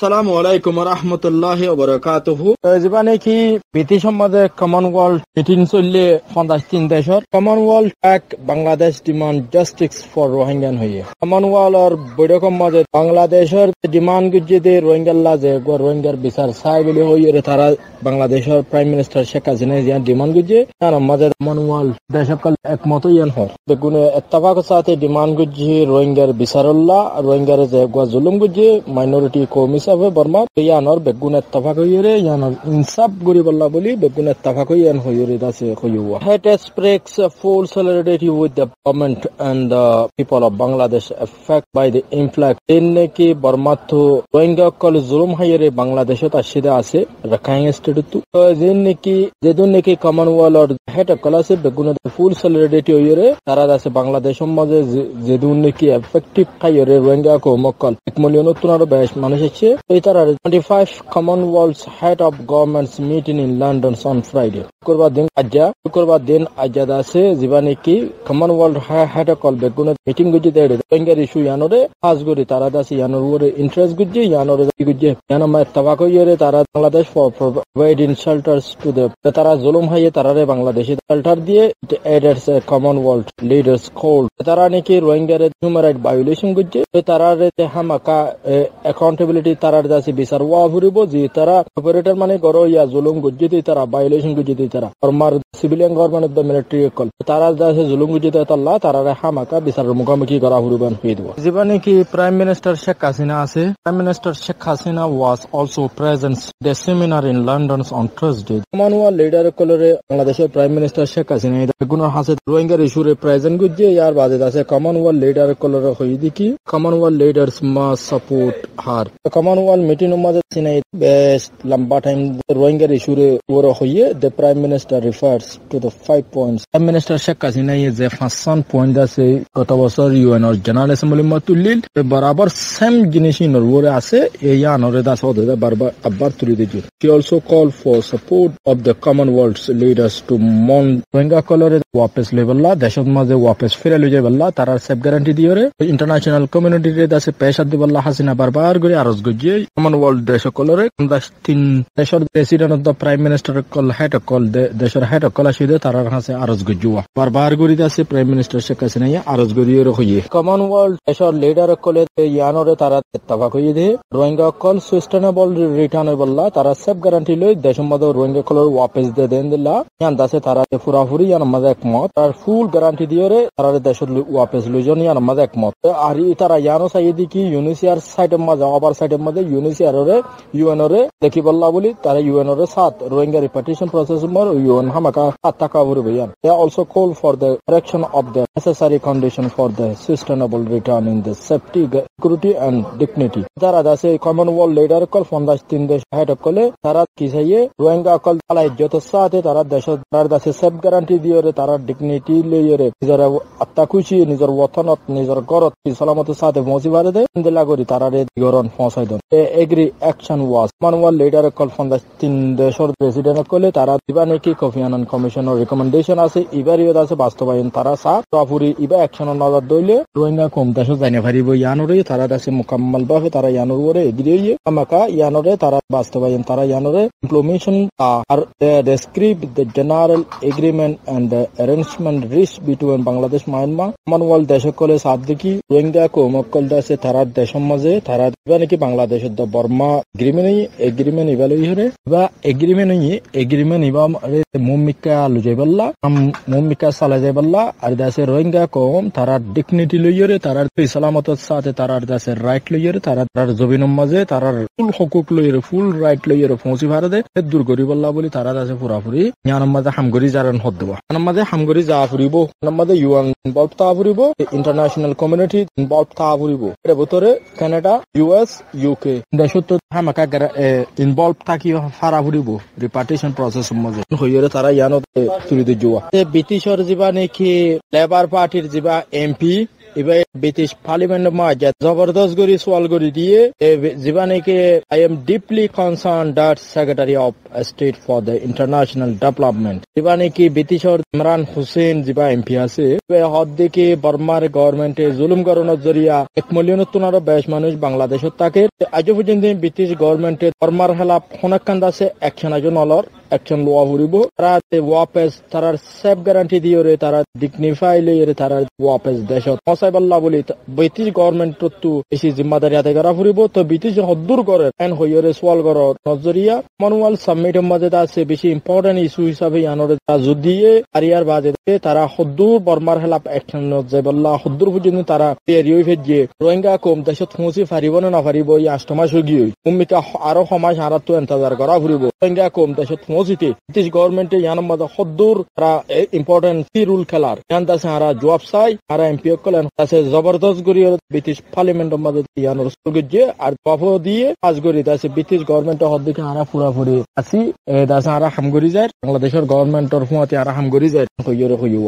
আসসালামু আলাইকুম ওয়া রাহমাতুল্লাহি ওয়া বারাকাতুহু। জীবনে কি ব্রিটিশ সমাজে কমনওয়েলথ মিটিং চললে 53 দেশৰ কমনওয়েলথ এক বাংলাদেশ ডিমান্ড জাস্টিস ফর রোহিঙ্গান হইয়ে কমনওয়েলথৰ বৈঠকৰ মাজত বাংলাদেশৰ ডিমান্ড গুজিতে রোহিঙ্গাল্লা যে রোহিঙ্গার বিচার চাই বুলি হইয়ে তারা বাংলাদেশৰ প্রাইম মিনিস্টার শেখ হাসিনা যে ডিমান্ড গুজে তার মাজত কমনওয়েলথ দেশসকল একমত ইয়ান হর বেগুনে ইত্তেফাকৰ সাথে ডিমান্ড গুজি রোহিঙ্গার বিচারল্লা রোহিঙ্গার যে জুলুম গুজি মাইনরিটি কম হিসাবে বর্মা ইয়ানোর বেগুন ইত্তেফাক হইরে ইয়ানোর ইনসাফ গরিবল্লা বলি বেগুন ইত্তেফাক ইয়ান হইরে দাসে হইয়া it expresses full solidarity with the government and the people of Bangladesh affected by the influx in ki Burma to Rohingya kol zulum hayre Bangladesh ta shida ase Rakhine state to jedun ki Commonwealth or het class begun full solidarity hoyre tara dase Bangladesh maje jedun ki effective hayre Rohingya ko mokkal 1 million tunar besh manush ache ei tara 25 Commonwealth head of governments meeting in London on Friday শুক্রবার দিন আজাদ আছে জীবানে কি Commonwealth head call বেগুন meeting গুজি দেড় রোহিঙ্গার issue ইয়ানোরে খাস করি তারা দাসি ইয়ানোর ওরে ইন্টারেস্ট গুজি ইয়ানোরে গুজি ইয়ানো মা ইত্তেফাক হইরে তারা Bangladesh for providing shelters to the তারা জুলুম হাইয়ে তারারে বাংলাদেশে শেল্টার দিয়ে এডস কমনওয়েলথ লিডার্স কল তারা নাকি রোহিঙ্গার হিউম্যান রাইট ভায়োলেশন গুজি তারারে হামাকা অ্যাকাউন্টেবিলিটি তারার দাসি বিচার ওয়া ফুরিব যে তারা অপারেটর মানে গরো ইয়া জুলুম গুজি তারা ভায়োলেশন গুজি তারা former civilian government of the military call তারা দাসে জুলুম গুজি তাল্লা তারারে হামাকা বিচারের মুখোমুখি করা ফুরিবান হয়ে দেব জীবনে কি প্রাইম মিনিস্টার শেখ হাসিনা আছে prime minister Sheikh Hasina was also present the seminar in London on Thursday Commonwealth leader কলরে বাংলাদেশের প্রাইম মিনিস্টার শেখ হাসিনা গুণ হাসে রোহিঙ্গার ইস্যুরে প্রেজেন্ট গুজি ইয়ার বাদে আছে কমনওয়েলথ লিডার কলরে হই দেখি Commonwealth leaders must support her Commonwealth meeting মাঝে সিনাই বেশ লম্বা টাইম রোহিঙ্গার ইস্যুরে ওরা হইয়ে the prime minister refers to the 5 points prime minister Sheikh Hasina যে 5 পয়েন্ট আছে গত বছর ইউএন এর জেনারেল অ্যাসেম্বলি তুলিল বরাবর সেম জিনিস ওরে আছে এই আনরে দাস হতে বারবার আবার তুলি দিছে he also call for support of the Commonwealth leaders two মন রোহিঙ্গা কলরে ওয়াপস লেভেললা দেশের মাঝে ওয়াপস ফিরে লই যাবেলা তারার সেফ গ্যারান্টি দিয়রে ইন্টারন্যাশনাল কমিউনিটিতে দাসে পেশা দিবেলা হাসিনা বারবার করে আরজ গজিয়ে কমনওয়েলথ দেশ কলরে 3 দেশের president of the prime minister call head call দেশের হেড কল আসিদে তারার হাসে আরজ গজুয়া বারবার করে দাসে প্রাইম মিনিস্টার শেখ হাসিনা আরজ গরিয়ে রহিয়ে কমনওয়েলথ দেশের লিডার কলে ইয়ানোরে তারা ইত্তেফাক হইয়ে দে রোহিঙ্গা কল সাস্টেনেবল রিটার্ন বললা তারা সেফ গ্যারান্টি লই দেশের মধ্যে রোহিঙ্গা কলর ওয়াপস দে দেন দিলা ইয়ান দাসে তারা পুরাপুরি ইয়ান মাঝে একমত তার ফুল গ্যারান্টি দিয়রে তারা দেশের ওয়াপস লইজন ইয়ান মাঝে একমত আর তারা ইয়ানো চাইয়ে দি কি ইউনিসিয়ার সাইডের মাঝে ওভার সাইডের মধ্যে ইউনিসিয়ারে ইউএনরে দেখি বললা বলি তারা ইউএনরে সাথ রোহিঙ্গা রিপার্টিশন প্রসেস মর ইউএন হামাকা আত্তাকা ভরে বয়ান দে also call for the erection of the necessary condition for the sustainable return in the safety, security and dignity. তারা দাসে কমনওয়েলথ লিডার কল ফন্দাস 3 দেশ হেড কলে তারা কি চাইয়ে রোহিঙ্গা কল আলাই যত সাথে তারা দেশ তার দাসে সেফ গ্যারান্টি দিয়রে তারা ডিগনিটি লইরে নিজের আত্মা খুশি নিজের ওতনত নিজের ঘরত সালামত সাথে পৌঁছি বারে দে দিলা করি তারা রে গরন পৌঁছাই দেন agree action was Commonwealth leader call ফন্দাস 3 দেশের প্রেসিডেন্ট কলে তারা দিবা নাকি কফি আনান কমিশনের রিকমেন্ডেশন আছে ইবারিও আছে বাস্তবায়ন তারা সাপুরি ইবা অ্যাকশন নজর দইলে রোহিঙ্গা কম দেশ জানে পারিব ইয়ানোরে তারা দাসে মুকাম্মাল ভাবে তারা ইয়ানোর ওরে এগিয়ে আমাকা ইয়ানোরে তারা বাস্তবায়ন তারা ইয়ানোরে ইমপ্লিমেন্টেশন আর describe the general agreement and the arrangement reach between Bangladesh Myanmar Commonwealth দেশ কলে সাথ দেখি রোহিঙ্গা কো মক্কল দাসে তারা দেশের মাঝে তারা দিবা নাকি বাংলাদেশের দ বর্মা এগ্রিমেন্ট ইভালুই হরে বা এগ্রিমেন্ট ইবা মুমিকা লুজাইবাল্লা মুমিকা সালা যাইবাল্লা আর দাসে রোহিঙ্গা কম তারা ডিগনিটি লইরে তারার সালামতের সাথে তারার দাসে রাইট লইরে তারার জমিনের মাঝে তারার ফুল হকুক লইরে ফুল রাইট লইরে পৌঁছি ভারতে দূর করিবাল্লা বলি তারা দাসে পুরাপুরি ইয়ানোর মাঝে হামগরি জারান হদ দেব ইয়ানোর মাঝে হামগরি যা ফুরিব ইয়ানোর মাঝে ইউএন ইনভলভ তা ফুরিব ইন্টারন্যাশনাল কমিউনিটি ইনভলভ তা ফুরিব এর ভিতরে কানাডা ইউএস ইউকে দেশত হামাকা ইনভলভ থাকি ফারা ফুরিব রিপার্টিশন প্রসেস মাঝে হইরে তারা ইয়ানো তুলি দে জুয়া ব্রিটিশর জীবা নাকি লেবার পার্টির জীবা এমপি এবার ব্রিটিশ পার্লিমেন্ট মাঝে জবরদস্ত করে সোয়াল করে দিয়ে জীবানীকে I am deeply concern that secretary of state for the international development জীবানী কি ব্রিটিশর ইমরান হুসেন যিবা এমপি আছে হদ্দিকে বর্মার গভর্নমেন্টে জুলুম করানোর জরিয়া 1 মিলিয়ন বেশ মানুষ বাংলাদেশত থাকে আজ পর্যন্ত ব্রিটিশ গভর্নমেন্টে বর্মার খেলাফ হনাকান্দ আছে অ্যাকশন আজ নলর অ্যাকশন লোয়া ফুরিব তারা ওয়াপেস তারা সেফ গ্যারান্টি দিয়ে তারা ডিগনিফাই লইরে তারা ওয়াপেস দেশত মসাইবাল্লাহ বলি ব্রিটিশ গভর্নমেন্টত তো বেশি জিম্মাদারি আদায় করা ফুরিব তো ব্রিটিশ হদ্দুর করে এন হইরে সোয়াল করার নজরিয়া মনুয়াল সাবমিটের মাঝে আছে বেশি ইম্পর্টেন্ট ইস্যু হিসাবে আনরে যদিয়ে আরিয়ার বাজে তারা হদ্দুর বর্মার খেলাফ অ্যাকশন নজাইবাল্লাহ হদ্দুর পর্যন্ত তারা এরিয়ে ফেজে রোহিঙ্গা কম দেশত পৌঁছি পারিব না পারিব এই 8 মাস হয়ে গিয়ে ভূমিকা আরো সমাজ হারাত তো ইন্তজার করা ফুরিব রোহিঙ্গা কম দেশত পৌঁছিতে ব্রিটিশ গভর্নমেন্টে ইয়ানোর মাঝে হদ্দুর তারা ইম্পর্টেন্ট কি রুল খেলার ইয়ান দাসে হারা জবাব চাই হারা এমপি কলেন আছে জবরদস্ত করি ব্রিটিশ পার্লিমেন্টের মাঝে ইয়ানোর সুগিয়ে আর বাফ দিয়ে কাজ করি দাসে ব্রিটিশ গভর্নমেন্টের হদ্দিকে হারা পুরাপুরি আসি দাসে হারা হামগরি যায় বাংলাদেশের গভর্নমেন্টের হুঁয়াতে হারা হামগরি যায় হইরে হইয়া